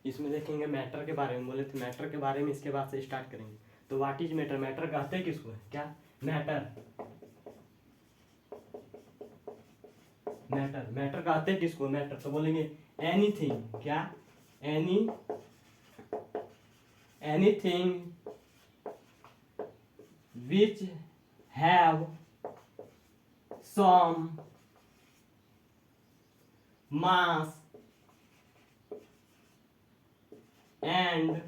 इसमें देखेंगे मैटर के बारे में, बोले तो मैटर के बारे में इसके बाद से स्टार्ट करेंगे। तो व्हाट इज मैटर, मैटर कहते हैं किसको, क्या मैटर, मैटर मैटर कहते हैं किसको, मैटर। तो बोलेंगे एनीथिंग, क्या anything which have some mass and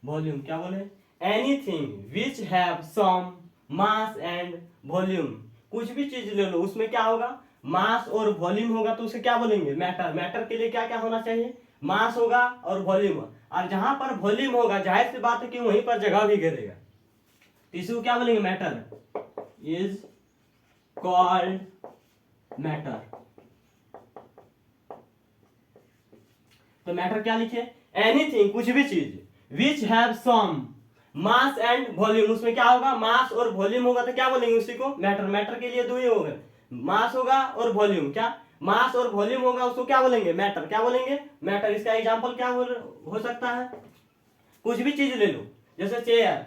volume. क्या बोले, anything which have some mass and volume. कुछ भी चीज ले लो, उसमें क्या होगा, मास और वॉल्यूम होगा, तो उसे क्या बोलेंगे, मैटर। मैटर के लिए क्या क्या होना चाहिए, मास होगा और वॉल्यूम। और जहां पर वॉल्यूम होगा, जाहिर सी बात है कि वहीं पर जगह भी घेरेगा, तो इसी को क्या बोलेंगे, मैटर इज कॉल्ड मैटर। तो मैटर क्या लिखे, एनीथिंग कुछ भी चीज, which have some mass and volume, उसमें क्या होगा, मास और वॉल्यूम होगा, तो क्या बोलेंगे उसी को मैटर। मैटर के लिए दो ही होगा, मास होगा और वॉल्यूम। क्या मास और वॉल्यूम होगा, उसको क्या बोलेंगे, मैटर। क्या बोलेंगे, मैटर। इसका एग्जांपल क्या हो सकता है, कुछ भी चीज ले लो, जैसे चेयर,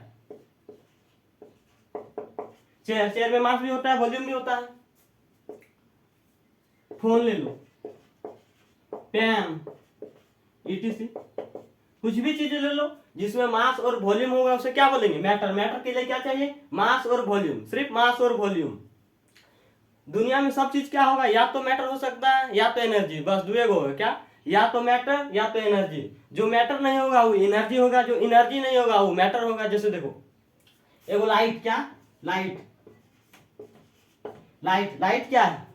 चेयर चेयर में मास भी होता है, वॉल्यूम भी होता है। फोन ले लो, पेन, ईटीसी, कुछ भी चीजें ले लो जिसमें मास और वॉल्यूम होगा, उसे क्या बोलेंगे, मैटर। मैटर के लिए क्या चाहिए, मास और वॉल्यूम, सिर्फ मास और वॉल्यूम। दुनिया में सब चीज क्या होगा, या तो मैटर हो सकता है या तो एनर्जी, बस दो होगा, क्या, या तो मैटर या तो एनर्जी। जो मैटर नहीं होगा वो एनर्जी होगा, जो एनर्जी नहीं होगा वो मैटर होगा। जैसे देखो एगो लाइट, क्या लाइट, लाइट लाइट क्या है,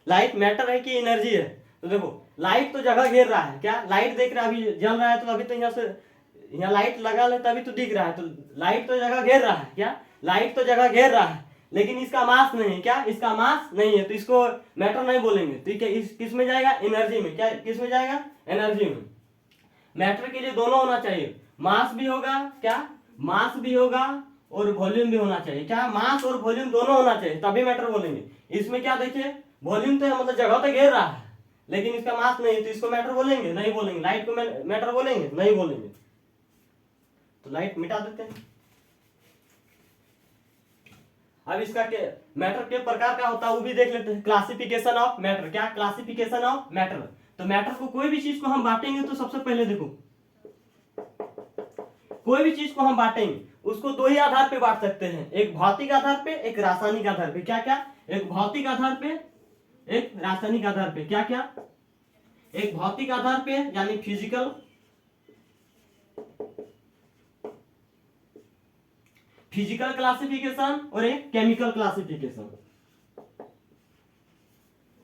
लाइट मैटर है कि एनर्जी है। तो देखो लाइट तो जगह घेर रहा है, क्या लाइट देख रहा है, अभी जल रहा है, तो अभी तो यहाँ से यहाँ लाइट लगा ले तभी तो दिख रहा है, तो लाइट तो जगह घेर रहा है, क्या लाइट तो जगह घेर रहा है, लेकिन इसका मास नहीं है, क्या इसका मास नहीं है, तो इसको मैटर नहीं बोलेंगे। ठीक है, इस किस में जाएगा, एनर्जी में। क्या किस में जाएगा, एनर्जी में। मैटर के लिए दोनों होना चाहिए, मास भी होगा, क्या मास भी होगा और वॉल्यूम भी होना चाहिए। क्या मास और वॉल्यूम दोनों होना चाहिए, तभी मैटर बोलेंगे। इसमें क्या देखिए, वॉल्यूम तो है, मतलब जगह तो घेर रहा है, लेकिन इसका मास नहीं है, तो इसको मैटर बोलेंगे, नहीं बोलेंगे। लाइट को मैटर बोलेंगे, नहीं बोलेंगे। तो लाइट मिटा देते हैं। अब इसका मैटर के प्रकार का होता है वो भी देख लेते हैं। क्लासिफिकेशन ऑफ मैटर, क्या क्लासिफिकेशन ऑफ मैटर। तो मैटर को, कोई भी चीज को हम बांटेंगे तो सबसे पहले देखो, कोई भी चीज को हम बांटेंगे उसको दो ही आधार पे बांट सकते हैं, एक भौतिक आधार पे, एक रासायनिक आधार पे। क्या क्या, एक भौतिक आधार पे, एक रासायनिक आधार पे। क्या क्या, एक भौतिक आधार पे यानी फिजिकल, फिजिकल क्लासिफिकेशन, और एक केमिकल क्लासिफिकेशन।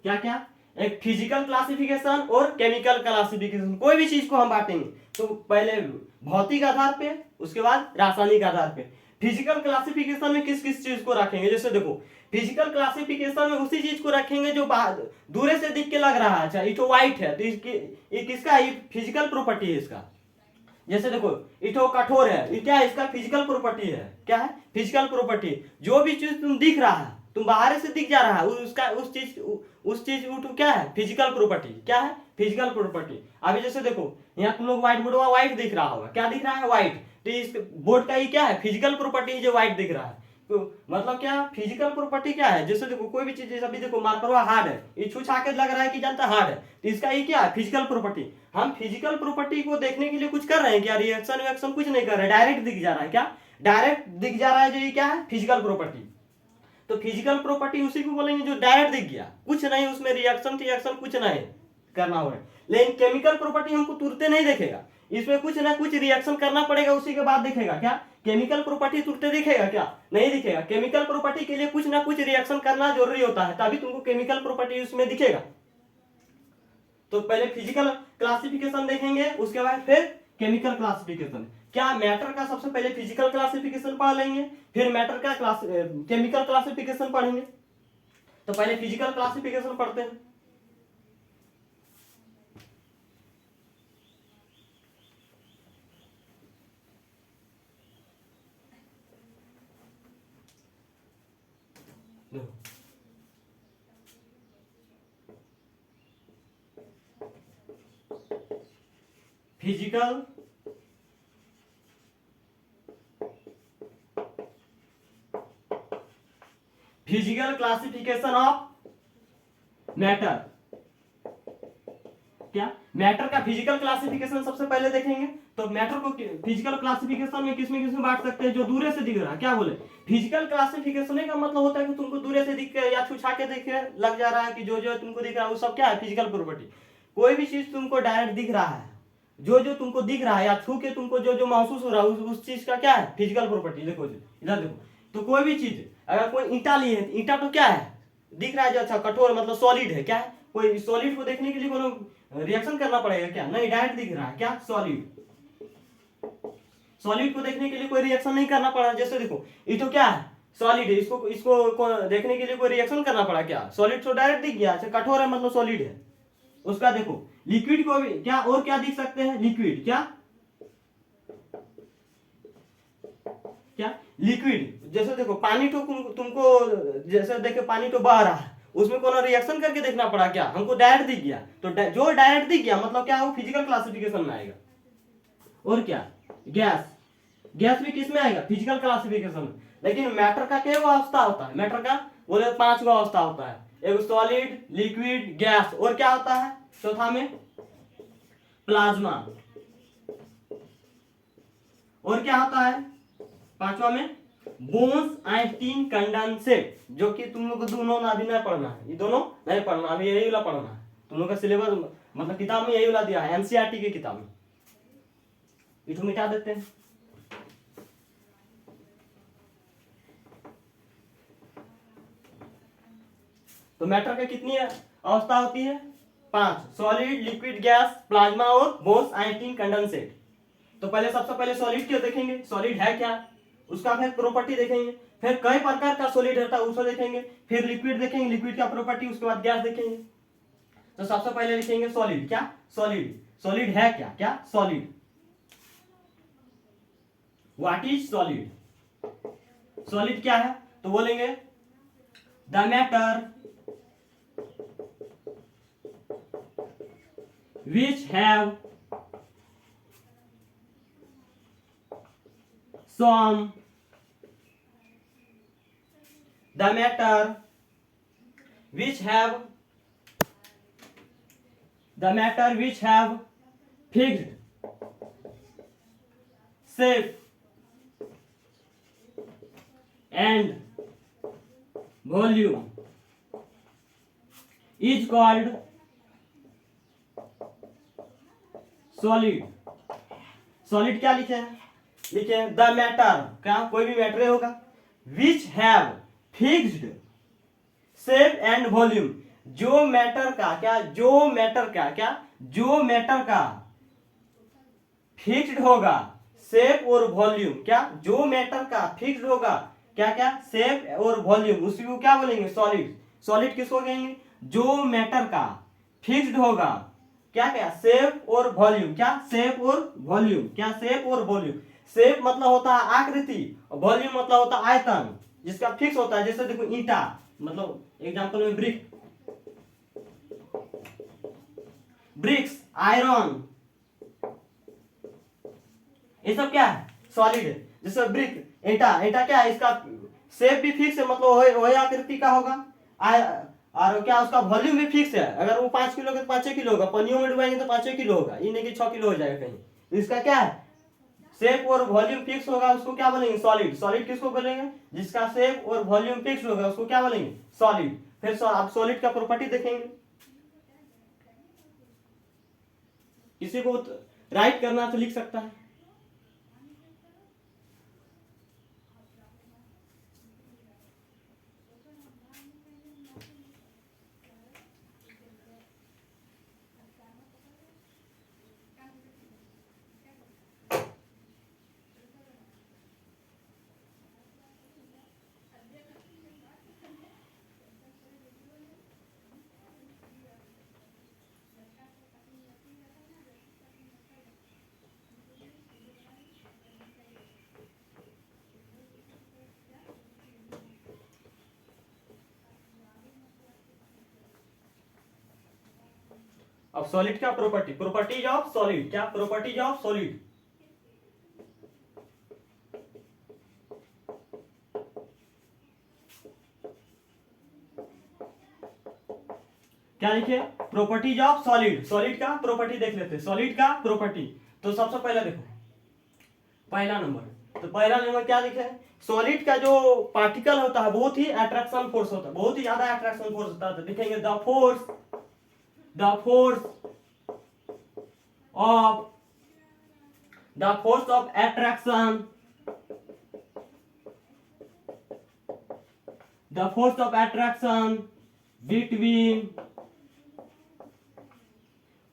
क्या क्या, एक फिजिकल क्लासिफिकेशन और केमिकल क्लासिफिकेशन। कोई भी चीज को हम बांटेंगे तो पहले भौतिक आधार पे, उसके बाद रासायनिक आधार पे। फिजिकल क्लासिफिकेशन में किस किस चीज को रखेंगे, जैसे देखो फिजिकल क्लासिफिकेशन में उसी चीज को रखेंगे जो दूर से दिख के लग रहा है, अच्छा ये तो व्हाइट है, तो इसकी ये किसका, ये फिजिकल प्रॉपर्टी है इसका। जैसे देखो इठो कठोर है, ये क्या है, इसका फिजिकल प्रॉपर्टी है। क्या है, फिजिकल प्रॉपर्टी। जो भी चीज तुम दिख रहा है, तुम बाहर से दिख जा रहा है, उसका उस चीज वो क्या है, फिजिकल प्रॉपर्टी। क्या है, फिजिकल प्रॉपर्टी। अभी जैसे देखो यहाँ तुम लोग व्हाइट बोर्ड, व्हाइट दिख रहा होगा, क्या दिख रहा है, व्हाइट। तो इस बोर्ड का ये क्या है, फिजिकल प्रॉपर्टी जो व्हाइट दिख रहा है। तो मतलब क्या, फिजिकल प्रॉपर्टी क्या है। जैसे देखो कोई भी चीज, जैसे अभी देखो मार्कर हार्ड है, ये छू छा के लग रहा है कि जानता हार्ड है, तो इसका ये क्या है, फिजिकल प्रॉपर्टी। हम फिजिकल प्रॉपर्टी को देखने के लिए कुछ कर रहे हैं क्या, रिएक्शन विएक्शन कुछ नहीं कर रहे, डायरेक्ट दिख जा रहा है। क्या डायरेक्ट दिख जा रहा है, जो ये क्या है, फिजिकल प्रॉपर्टी। तो फिजिकल प्रॉपर्टी उसी को बोलेंगे जो डायरेक्ट दिख गया, कुछ नहीं उसमें रिएक्शन रिएक्शन कुछ नहीं करना हो। लेकिन केमिकल प्रॉपर्टी हमको तुरते नहीं देखेगा, इसमें कुछ ना कुछ रिएक्शन करना पड़ेगा, उसी के बाद दिखेगा। क्या केमिकल प्रॉपर्टी तुरते दिखेगा, क्या नहीं दिखेगा। केमिकल प्रॉपर्टी के लिए कुछ ना कुछ रिएक्शन करना जरूरी होता है, तभी तुमको केमिकल प्रॉपर्टी उसमें दिखेगा। तो पहले फिजिकल क्लासिफिकेशन देखेंगे, उसके बाद फिर केमिकल क्लासिफिकेशन। क्या मैटर का सबसे पहले फिजिकल क्लासिफिकेशन पढ़ लेंगे, फिर मैटर का केमिकल क्लासिफिकेशन पढ़ेंगे। तो पहले फिजिकल क्लासिफिकेशन पढ़ते हैं। Physical classification of matter. क्या मैटर का फिजिकल क्लासिफिकेशन सबसे पहले देखेंगे। तो मैटर को फिजिकल क्लासिफिकेशन में किसमें बांट सकते हैं? जो दूर से दिख रहा है, क्या बोले, फिजिकल क्लासिफिकेशन का मतलब होता है कि तुमको दूर से दिख या छुछा के देखे लग जा रहा है कि जो जो तुमको दिख रहा है वो सब क्या है? Physical property. कोई भी चीज तुमको डायरेक्ट दिख रहा है, जो जो तुमको दिख रहा है या छू के तुमको जो जो महसूस हो रहा है उस चीज का क्या है? Physical property. देखो इधर देखो, तो कोई भी चीज, अगर कोई ईंटा लिए है, ईंटा तो क्या है? दिख रहा है जो अच्छा कठोर, मतलब सॉलिड है। क्या है? कोई सॉलिड को देखने के लिए कोनो रिएक्शन करना पड़ेगा क्या? नहीं, डायरेक्ट दिख रहा है। क्या? सॉलिड। सॉलिड को देखने के लिए कोई रिएक्शन नहीं करना पड़ा। जैसे देखो ये तो क्या है? सॉलिड है। इसको इसको देखने के लिए कोई रिएक्शन करना पड़ा क्या? सॉलिड तो डायरेक्ट दिख गया। अच्छा कठोर है मतलब सॉलिड है। उसका देखो लिक्विड को भी क्या और क्या दिख सकते हैं? लिक्विड। क्या क्या लिक्विड। जैसे देखो पानी तो तुमको जैसे देखो पानी तो बह रहा है, उसमें कोनो रिएक्शन करके देखना पड़ा क्या? हमको डायरेक्ट दिख गया। तो जो डायरेक्ट दिख गया मतलब क्या? वो फिजिकल क्लासिफिकेशन में आएगा। और क्या? गैस। गैस भी किस में आएगा? फिजिकल क्लासिफिकेशन में। लेकिन मैटर का क्या अवस्था होता है? मैटर का बोले 5 अवस्था होता है। एक सॉलिड, लिक्विड, गैस, और क्या होता है चौथा में? प्लाज्मा। और क्या होता है 5वां में? बोन्स-आइंस्टीन कंडेंसेट, जो कि तुम लोग को दोनों अभी नहीं पढ़ना है। ये दोनों नहीं पढ़ना, अभी यही वाला पढ़ना है। तुम लोग का सिलेबस मतलब किताब में यही वाला दिया है, एनसीईआरटी की किताब में। इठो मिटा देते हैं। तो मैटर का कितनी अवस्था होती है? 5। सॉलिड, लिक्विड, गैस, प्लाज्मा और बोन्स-आइंस्टीन कंडेंसेट। तो पहले सबसे पहले सॉलिड क्यों देखेंगे? सॉलिड है क्या, उसका फिर प्रॉपर्टी देखेंगे। फिर कई प्रकार का सॉलिड रहता है उसको देखेंगे। फिर लिक्विड देखेंगे, लिक्विड का प्रॉपर्टी। उसके बाद गैस देखेंगे। तो सबसे पहले लिखेंगे सॉलिड। क्या? सॉलिड। सॉलिड है क्या? क्या? Solid. What is solid? Solid क्या है? तो बोलेंगे the matter which have some the matter which have fixed shape and volume is called solid. Solid क्या लिखे हैं? लिखे हैं द मैटर, क्या कोई भी मैटर होगा, which have fixed shape and volume, जो मैटर का क्या, जो मैटर का क्या, जो मैटर का फिक्स्ड होगा शेप और वॉल्यूम, क्या जो मैटर का फिक्स्ड होगा क्या क्या शेप और वॉल्यूम, उसी को क्या बोलेंगे? सॉलिड। सॉलिड किसको कहेंगे? जो मैटर का फिक्स्ड होगा क्या क्या शेप और वॉल्यूम, क्या शेप और वॉल्यूम, क्या शेप और वॉल्यूम। शेप मतलब होता है आकृति और वॉल्यूम मतलब होता है आयतन, जिसका फिक्स होता है। जैसे देखो ईंटा, मतलब एग्जांपल में ब्रिक्स, आयरन, ये सब क्या है? सॉलिड है। जैसे ब्रिक, ईंटा, ईंटा क्या है? इसका शेप भी फिक्स है, मतलब वही आकृति का होगा। और क्या उसका वॉल्यूम भी फिक्स है। अगर वो 5 किलो का 5 किलो होगा, पनियों में डुबाएंगे तो 5 किलो होगा, ये नहीं कि 6 किलो हो जाएगा कहीं। तो इसका क्या है? शेप और वॉल्यूम फिक्स होगा, उसको क्या बोलेंगे? सॉलिड। सॉलिड किसको बोलेंगे? जिसका शेप और वॉल्यूम फिक्स होगा उसको क्या बोलेंगे? सॉलिड। फिर आप सॉलिड का प्रॉपर्टी देखेंगे। किसी को राइट करना तो लिख सकता है। अब सॉलिड का प्रॉपर्टी, प्रॉपर्टीज ऑफ सॉलिड, क्या प्रॉपर्टीज ऑफ सॉलिड, क्या लिखे, प्रॉपर्टीज ऑफ सॉलिड, सॉलिड का प्रॉपर्टी देख लेते हैं, सॉलिड का प्रॉपर्टी। तो सबसे पहले देखो पहला नंबर, तो पहला नंबर क्या लिखे, सॉलिड का जो पार्टिकल होता है बहुत ही अट्रैक्शन फोर्स होता है, बहुत ही ज्यादा अट्रैक्शन फोर्स होता है। तो लिखेंगे the force of attraction, the force of attraction between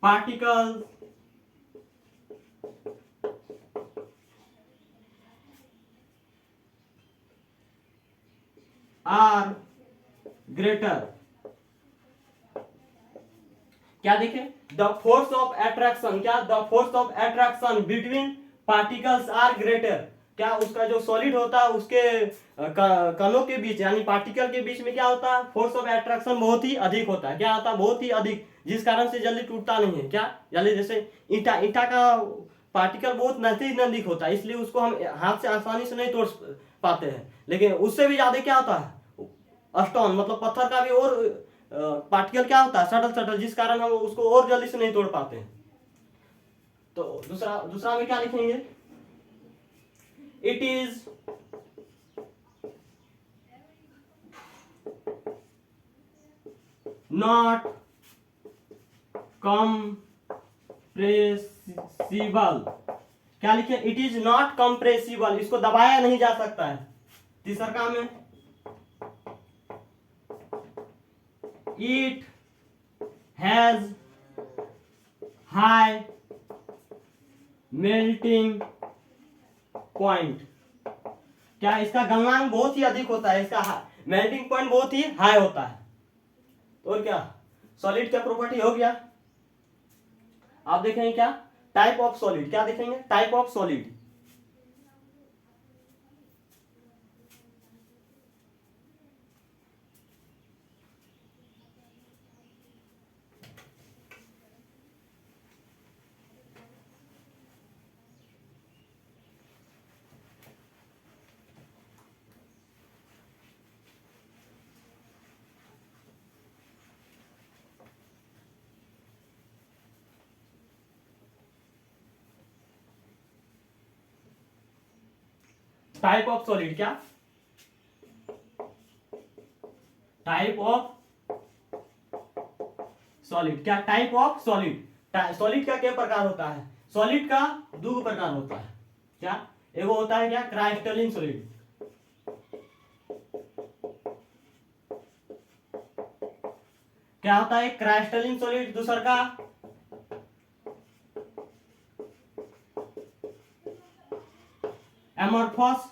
particles are greater, क्या देखें, द फोर्स ऑफ अट्रैक्शन, क्या the force of attraction between particles are greater, क्या उसका जो सॉलिड होता है उसके कणों के बीच यानी पार्टिकल के बीच में क्या होता है, फोर्स ऑफ अट्रैक्शन बहुत ही अधिक होता है, क्या होता है, बहुत ही अधिक, जिस कारण से जल्दी टूटता नहीं है, क्या जल्दी, जैसे ईंटा का पार्टिकल बहुत नजदीक होता है, इसलिए उसको हम हाथ से आसानी से नहीं तोड़ पाते हैं, लेकिन उससे भी ज्यादा क्या होता है, स्टोन मतलब पत्थर का भी और पार्टिकल क्या होता है, सटल, जिस कारण हम उसको और जल्दी से नहीं तोड़ पाते हैं। तो दूसरा में क्या लिखेंगे, इट इज नॉट कंप्रेसिबल, क्या लिखे, इट इज नॉट कंप्रेसिबल, इसको दबाया नहीं जा सकता है। तीसरा काम है it has high melting point, क्या इसका गलनांक बहुत ही अधिक होता है, इसका मेल्टिंग पॉइंट बहुत ही हाई होता है। तो और क्या, सॉलिड का प्रॉपर्टी हो गया। आप देखेंगे क्या, टाइप ऑफ सॉलिड, क्या देखेंगे, type of solid, type of solid, क्या टाइप ऑफ सॉलिड, क्या टाइप ऑफ सॉलिड, सॉलिड का क्या प्रकार होता है, सॉलिड का दो प्रकार होता है, क्या एगो होता है क्या, क्राइस्टलिन सॉलिड, क्या होता है क्राइस्टलिन सॉलिड, दूसरा का एमोर्फस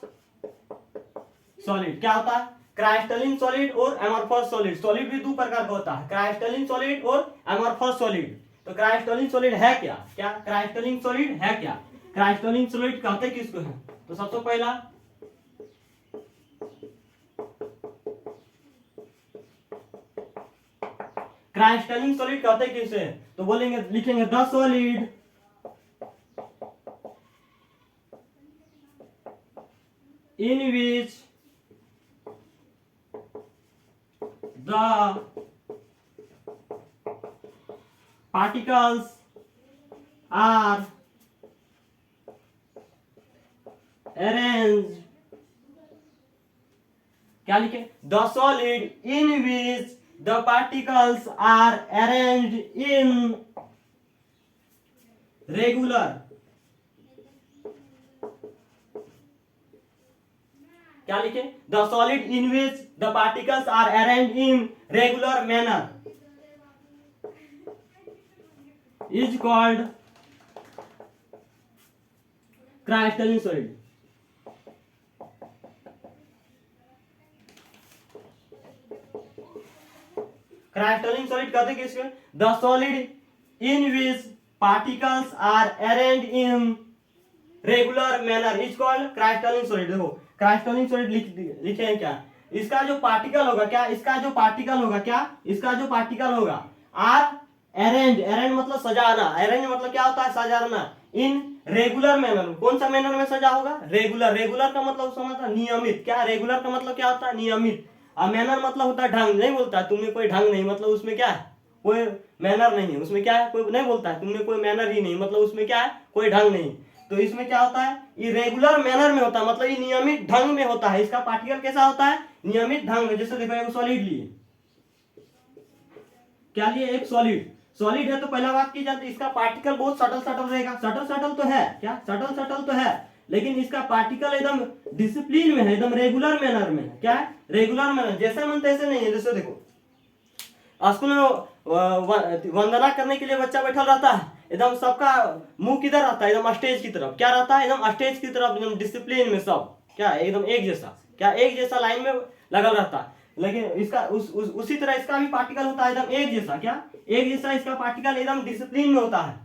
सॉलिड, क्या होता है क्राइस्टलिन सॉलिड और एमोर्फस सॉलिड, सॉलिड भी दो प्रकार का होता है, क्राइस्टलिन सॉलिड और एमोर्फस सॉलिड। तो क्राइस्टलिन सॉलिड है क्या, क्या क्राइस्टलिन सॉलिड है क्या, क्राइस्टलिन सॉलिड कहते किसको है, तो सबसे पहला क्राइस्टलिन सॉलिड कहते किसे, तो बोलेंगे, लिखेंगे the solid in which the particles are arranged, क्या लिखे, the solid in which the particles are arranged in regular, क्या लिखे, the solid in which the particles are arranged in regular manner is called crystalline solid. Crystalline solid कहते हैं किसको, the solid in which particles are arranged in regular manner is called crystalline solid. देखो crystalline solid लिखे हैं क्या, इसका जो particle होगा, क्या इसका जो पार्टिकल होगा, क्या इसका जो पार्टिकल होगा आर अरेंज, अरेंज मतलब सजाना, अरेंज मतलब क्या होता है, सजाना। इन रेगुलर मैनर, कौन सा मैनर में सजा होगा, रेगुलर, रेगुलर का मतलब समझता, नियमित, क्या रेगुलर का मतलब क्या होता है, नियमित। और मैनर मतलब होता है ढंग, नहीं बोलता तुमने कोई ढंग नहीं, मतलब उसमें क्या है, कोई मैनर नहीं है, उसमें क्या है, कोई नहीं बोलता है तुमने कोई मैनर ही नहीं, मतलब उसमें क्या है, कोई ढंग नहीं। तो इसमें क्या होता है, ये रेगुलर मैनर में होता है, मतलब ये नियमित ढंग में होता है। इसका पार्टिकल कैसा होता है, नियमित ढंग में। जैसे देखो एक सॉलिड लिए, क्या लिए, एक सॉलिड, सॉलिड है तो पहला बात की जाती है इसका पार्टिकल बहुत सटल सटल रहेगा, सटल सटल तो है, क्या सटल सटल तो है, लेकिन इसका पार्टिकल एकदम डिसिप्लिन में है, एकदम रेगुलर मैनर में है, क्या है, रेगुलर मैनर, जैसे मन तैसे नहीं है। जैसे देखो स्कूल में वंदना करने के लिए बच्चा बैठा रहता है, एकदम सबका मुंह किधर रहता है, एकदम स्टेज की तरफ, क्या रहता है, एकदम स्टेज की तरफ, एकदम डिसिप्लिन में सब, क्या एकदम एक जैसा, क्या एक जैसा लाइन में लगल रहता है। लेकिन इसका उसी तरह इसका भी पार्टिकल होता है एकदम एक जैसा, क्या एक जैसा, इसका पार्टिकल एकदम डिसिप्लिन में होता है,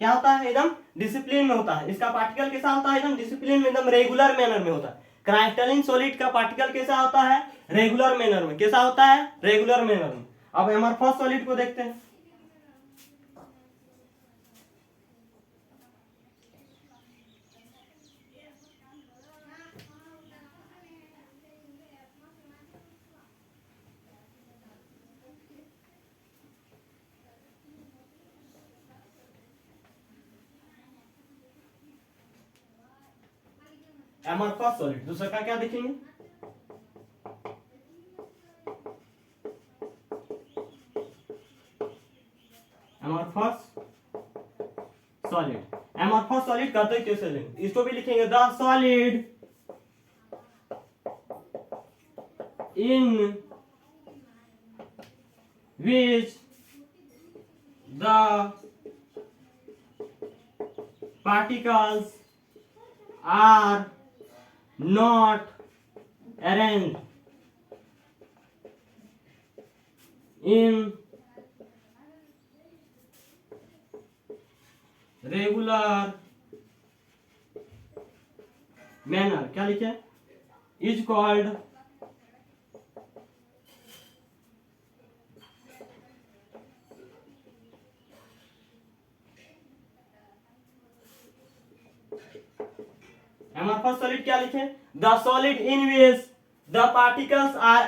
क्या होता है, एकदम डिसिप्लिन में होता है। इसका पार्टिकल कैसा होता है, एकदम डिसिप्लिन में, एकदम रेगुलर मैनर में होता है। क्राइस्टलिन सॉलिड का पार्टिकल कैसा होता है, रेगुलर मैनर में, कैसा होता है, रेगुलर मैनर में। अब एमरफॉस सॉलिड को देखते हैं। एमरफॉस सॉलिड, दूसरा का क्या देखेंगे, एमरफॉस सॉलिड, एमरफॉस सॉलिड कहते हैं कैसे लेंगे, इसको भी लिखेंगे the solid in which the particles are not arranged in regular manner, क्या लिखे, is called एमरफॉस सॉलिड, क्या लिखे, the solid in which the particles are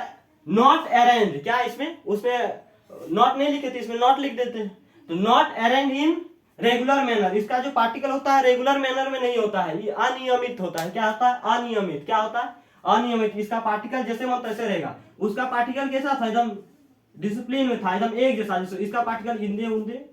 not arrange, क्या इसमें, उसमें नॉट नहीं लिखे थे, इसमें नॉट लिख देते हैं, तो not arrange in regular manner, इसका जो पार्टिकल होता है रेगुलर मैनर में नहीं होता है, ये अनियमित होता है, क्या होता है, अनियमित, क्या होता है, अनियमित। इसका पार्टिकल जैसे मन तैसे रहेगा, उसका पार्टिकल कैसा था, एकदम डिसिप्लिन में था, एकदम एक जैसा, जैसे इसका पार्टिकल इंदे उंदे,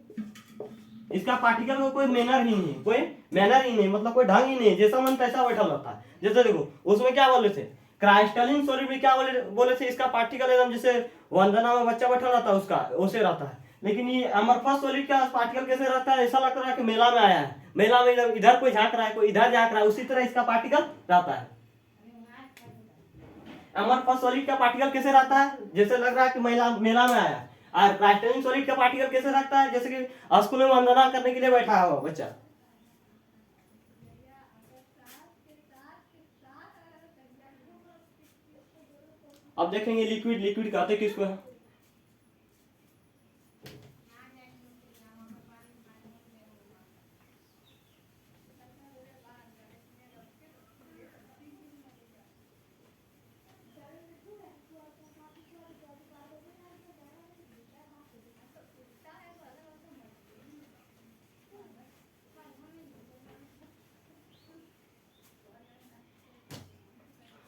इसका पार्टिकल में कोई मैनर ही नहीं है, कोई मैनर ही नहीं, मतलब कोई ढंग ही नहीं, जैसा मन तैसा बैठा रहता है। जैसे देखो उसमें क्या बोले थे, क्राइस्टलिन सॉलिड में क्या बोले थे, इसका पार्टिकल एकदम जैसे वंदना में बच्चा बैठा रहता है उसका वैसे रहता है। लेकिन ये एमरफॉस सॉलिड का पार्टिकल कैसे रहता है, ऐसा लग रहा है कि मेला में आया है, मेला में इधर कोई झांक रहा है, कोई इधर झांक रहा है, उसी तरह इसका पार्टिकल रहता है। एमरफॉस सॉलिड का पार्टिकल कैसे रहता है, जैसे लग रहा है कि मेला में आया है। और क्राइस्टलिन सॉलिड का पार्टिकल कैसे रखता है, जैसे कि स्कूल में वंदना करने के लिए बैठा हुआ बच्चा। अब देखेंगे लिक्विड, लिक्विड कहते किसको है,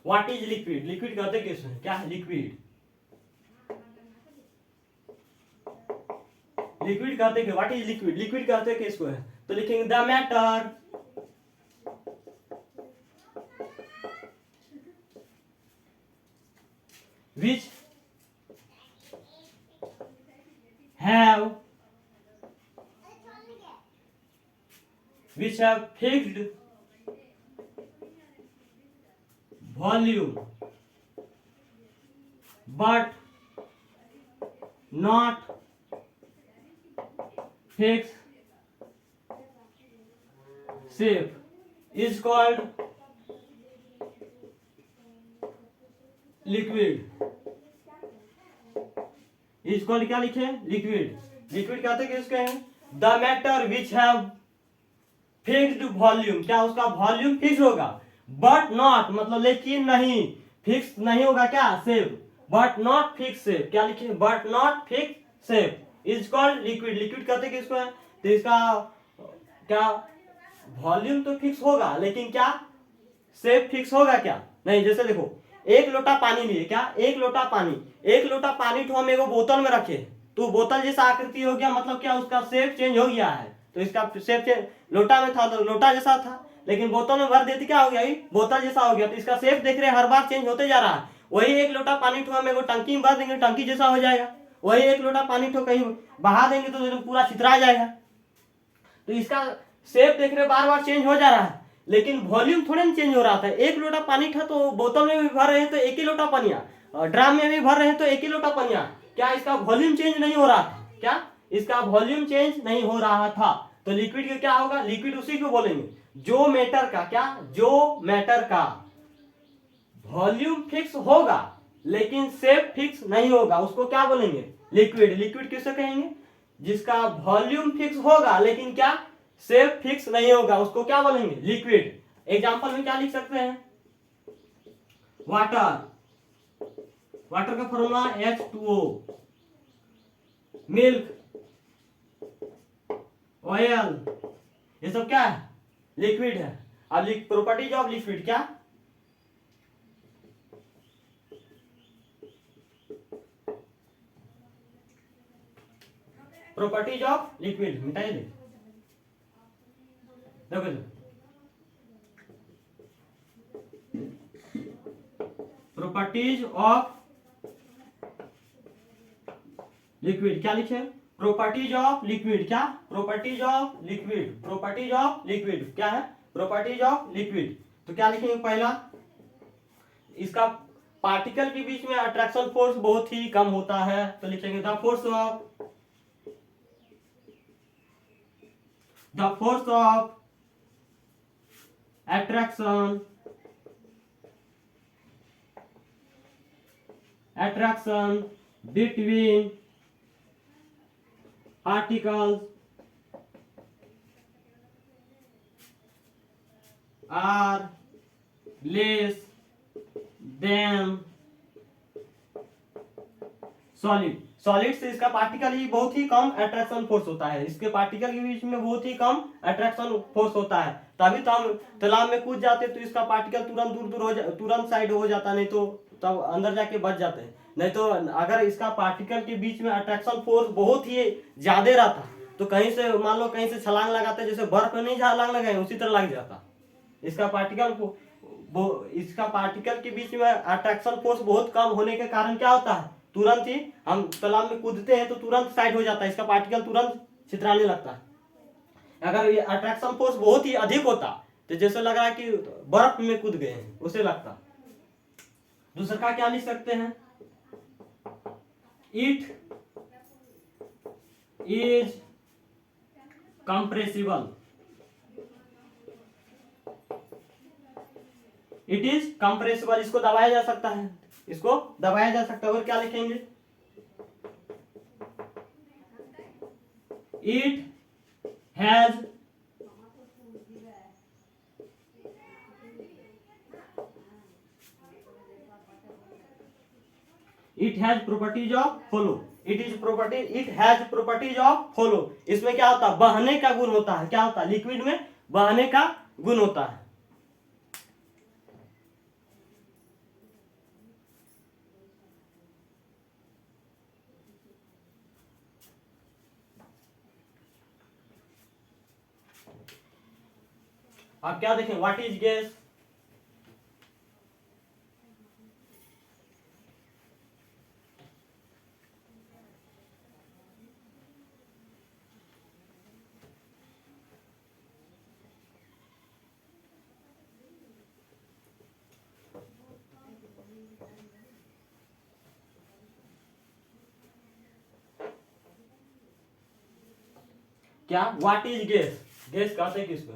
व्हाट इज लिक्विड, लिक्विड कहते किसको है, क्या है लिक्विड, लिक्विड कहते हैं, व्हाट इज लिक्विड, लिक्विड कहते हैं किसको है, तो लिखेंगे the matter which have fixed volume but not fixed shape is called liquid, is called क्या लिखे, लिक्विड। लिक्विड कहते हैं किसके हैं, the matter which have fixed volume, क्या उसका वॉल्यूम फिक्स होगा, बट नॉट मतलब लेकिन नहीं, फिक्स नहीं होगा क्या, shape, but not fix shape, क्या लिखे, but not fix shape is called liquid. Liquid कहते हैं किसको है, तो इसका क्या वॉल्यूम तो फिक्स होगा लेकिन क्या शेप फिक्स होगा क्या, नहीं। जैसे देखो एक लोटा पानी लिए, क्या एक लोटा पानी, एक लोटा पानी तो हम एगो बोतल में रखे, तो बोतल जैसा आकृति हो गया, मतलब क्या उसका शेप चेंज हो गया है, तो इसका शेप चेंज, लोटा में था तो लोटा जैसा था, लेकिन बोतल में भर देती क्या हो गया, बोतल जैसा हो गया, तो इसका शेप देख रहे हैं हर बार चेंज होते जा रहा है। वही एक लोटा पानी तो हम एगो टंकी में भर देंगे, टंकी जैसा हो जाएगा। वही एक लोटा पानी तो कहीं बहा देंगे तो पूरा छितरा जाएगा। तो इसका शेप देख रहे बार बार चेंज हो जा रहा है, लेकिन वॉल्यूम थोड़े ना चेंज हो रहा था। एक लोटा पानी था तो बोतल में भी भर रहे हैं तो एक ही लोटा पानिया, ड्राम में भी भर रहे हैं तो एक ही लोटा पानिया, क्या इसका वॉल्यूम चेंज नहीं हो रहा था, क्या इसका वॉल्यूम चेंज नहीं हो रहा था। तो लिक्विड का क्या होगा, लिक्विड उसी को बोलेंगे जो मैटर का, क्या जो मैटर का वॉल्यूम फिक्स होगा लेकिन शेप फिक्स नहीं होगा, उसको क्या बोलेंगे, लिक्विड। लिक्विड किसको कहेंगे, जिसका वॉल्यूम फिक्स होगा लेकिन क्या शेप फिक्स नहीं होगा, उसको क्या बोलेंगे, लिक्विड। एग्जांपल में क्या लिख सकते हैं, वाटर, वाटर का फॉर्मूला H2O, मिल्क, ऑयल, ये सब क्या है, लिक्विड है। अब प्रॉपर्टीज ऑफ लिक्विड, क्या प्रॉपर्टीज ऑफ लिक्विड, मिटाइए देखो प्रॉपर्टीज ऑफ लिक्विड, क्या लिखे, प्रॉपर्टीज ऑफ लिक्विड, क्या properties of liquid, properties of liquid क्या है, प्रॉपर्टीज ऑफ लिक्विड। तो क्या लिखेंगे, पहला इसका पार्टिकल के बीच में अट्रैक्शन फोर्स बहुत ही कम होता है, तो लिखेंगे the force of attraction between particles are less than solid. Solid से इसका पार्टिकल ही बहुत ही कम अट्रैक्शन फोर्स होता है, इसके पार्टिकल के बीच में बहुत ही कम अट्रैक्शन फोर्स होता है, तभी तो हम तालाब में कूद जाते तो इसका पार्टिकल तुरंत दूर हो तुरंत साइड हो जाता, नहीं तो तब अंदर जाके बच जाते हैं। नहीं तो अगर इसका पार्टिकल के बीच में अट्रैक्शन फोर्स बहुत ही ज्यादा रहता तो कहीं से मान लो कहीं से छलांग लगाते, जैसे बर्फ में नहीं छलांग लगाए उसी तरह लग जाता। इसका पार्टिकल के बीच में अट्रैक्शन फोर्स बहुत कम होने के कारण क्या होता है, तुरंत ही हम तालाब में कूदते हैं तो तुरंत साइड हो जाता है, इसका पार्टिकल तुरंत छितराने लगता है। अगर ये अट्रैक्शन फोर्स बहुत ही अधिक होता तो जैसे लग रहा है कि बर्फ में कूद गए हैं उसे लगता। दूसरा का क्या लिख सकते हैं, it is compressible, it is compressible, इसको दबाया जा सकता है, इसको दबाया जा सकता है। और क्या लिखेंगे, it has properties of follow, it has properties of follow. इसमें क्या होता है, बहने का गुण होता है, क्या होता है, लिक्विड में बहने का गुण होता है। आप क्या देखें, व्हाट इज गैस, क्या व्हाट इज गैस, गैस कहते हैं किसको,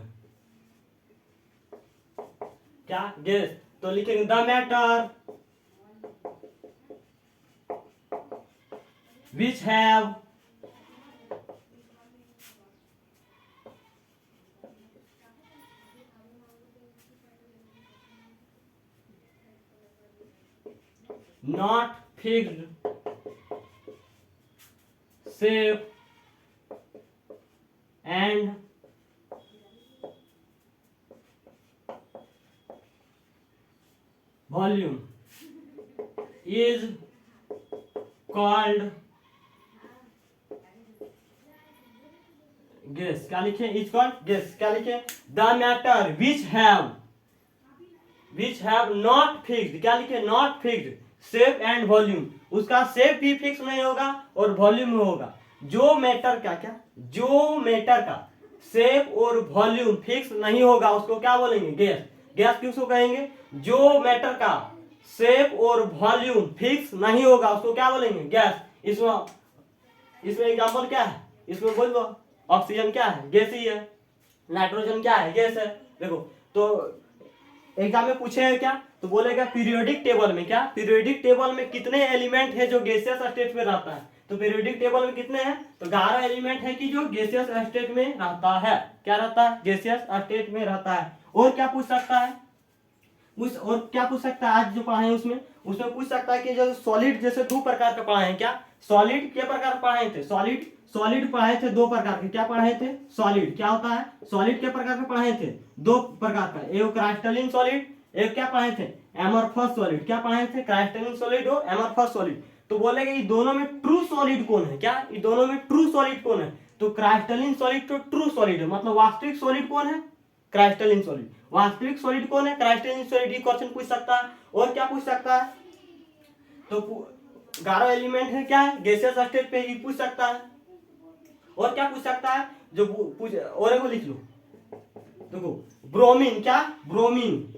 क्या गैस, तो लिखेंगे the matter which have not fixed shape and volume is called gas. क्या लिखे? Is called gas. क्या लिखे? The matter which have not fixed, क्या लिखे? Not fixed shape and volume, उसका शेप भी फिक्स नहीं होगा और वॉल्यूम में होगा। जो मैटर का क्या, जो मैटर का शेप और वॉल्यूम फिक्स नहीं होगा उसको क्या बोलेंगे? गैस। गैस किसको कहेंगे? जो मैटर का शेप और वॉल्यूम फिक्स नहीं होगा उसको क्या बोलेंगे? गैस। इसमें एग्जांपल क्या है? इसमें बोल दो। ऑक्सीजन क्या है? गैस ही है। नाइट्रोजन क्या है? गैस है। देखो तो एग्जाम में पूछे हैं क्या, तो बोलेगा पीरियोडिक टेबल में क्या, पीरियोडिक टेबल में कितने एलिमेंट है जो गैसियस स्टेट में रहता है? तो पीरियोडिक टेबल में कितने हैं? तो 11 एलिमेंट है कि जो गैसियस स्टेट में रहता है। क्या रहता है? गैसियस स्टेट में रहता है। और क्या पूछ सकता है? और क्या पूछ सकता है? आज जो पढ़ाए हैं उसमें पूछ सकता है कि जो सॉलिड जैसे दो प्रकार का पढ़ाए हैं। क्या सॉलिड के प्रकार पढ़ाए थे? सॉलिड पढ़ाए थे दो प्रकार के। क्या पढ़ाए थे? सॉलिड क्या होता है? सॉलिड के प्रकार के पढ़ाए थे दो प्रकार का, एक क्राइस्टलिन सॉलिड, एक क्या पढ़ाए थे? Amorphous solid. क्या पढ़ाए थे? क्राइस्टलिन सॉलिड और एमरफस सॉलिड। तो बोलेगा ये दोनों में ट्रू सॉलिड कौन है? क्या ये दोनों में ट्रू सॉलिड कौन है? तो क्राइस्टलिन सॉलिड तो ट्रू सॉलिड है, मतलब वास्तविक सॉलिड कौन है? क्राइस्टलिन सॉलिड। वास्तविक सॉलिड कौन है? क्राइस्टलिन सॉलिड। ये क्वेश्चन पूछ सकता है। और क्या पूछ सकता है? तो 11 एलिमेंट है क्या है गैसियस स्टेट पे, ये पूछ सकता है। और क्या पूछ सकता है? जो पूछ और एक लिख लो। देखो ब्रोमीन, क्या bromine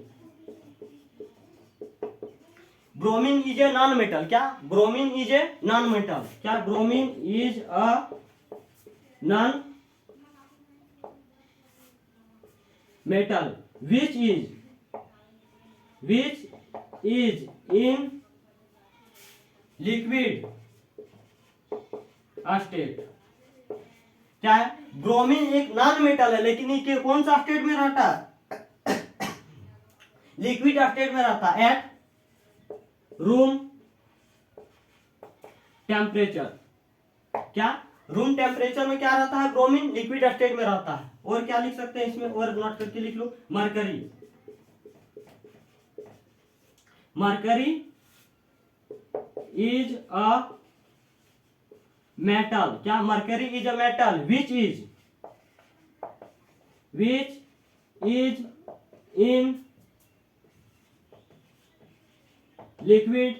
is a non metal. क्या bromine is a non metal? क्या bromine is a non metal which is in liquid state। क्या है? ब्रोमीन एक नॉन मेटल है, लेकिन ये कौन सा स्टेट में रहता है? लिक्विड स्टेट में रहता है एट रूम टेम्परेचर। क्या रूम टेम्परेचर में क्या रहता है? ब्रोमीन लिक्विड स्टेट में रहता है। और क्या लिख सकते हैं इसमें? और नोट करके लिख लो। Mercury is a metal. क्या mercury is a metal which is in liquid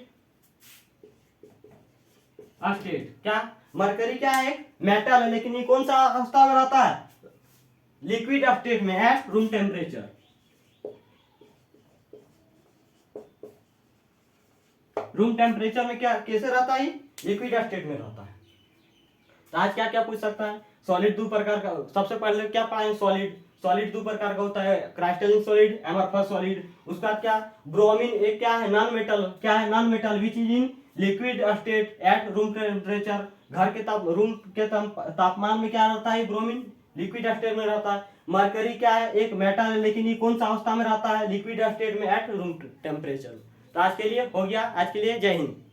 state. क्या मरकरी क्या है? मेटल है, लेकिन ये कौन सा अवस्था में रहता है? लिक्विड स्टेट में at room temperature. Room temperature में क्या कैसे रहता है? लिक्विड स्टेट में रहता है। तो आज क्या क्या पूछ सकता है? सॉलिड दो प्रकार का, सबसे पहले क्या पाए? सॉलिड दो प्रकार का होता है, क्राइस्टलिन सॉलिड, एमरफस सॉलिड। उसका क्या? ब्रोमीन एक क्या है? Non metal. क्या है? Non metal which is in liquid state at room temperature. घर के रूम के तापमान में क्या रहता है? ब्रोमीन लिक्विड स्टेट में रहता है। मरकरी क्या है? एक मेटल है, लेकिन ये कौन सा अवस्था में रहता है? लिक्विड स्टेट में एट रूम टेम्परेचर। तो आज के लिए हो गया। आज के लिए जय हिंद।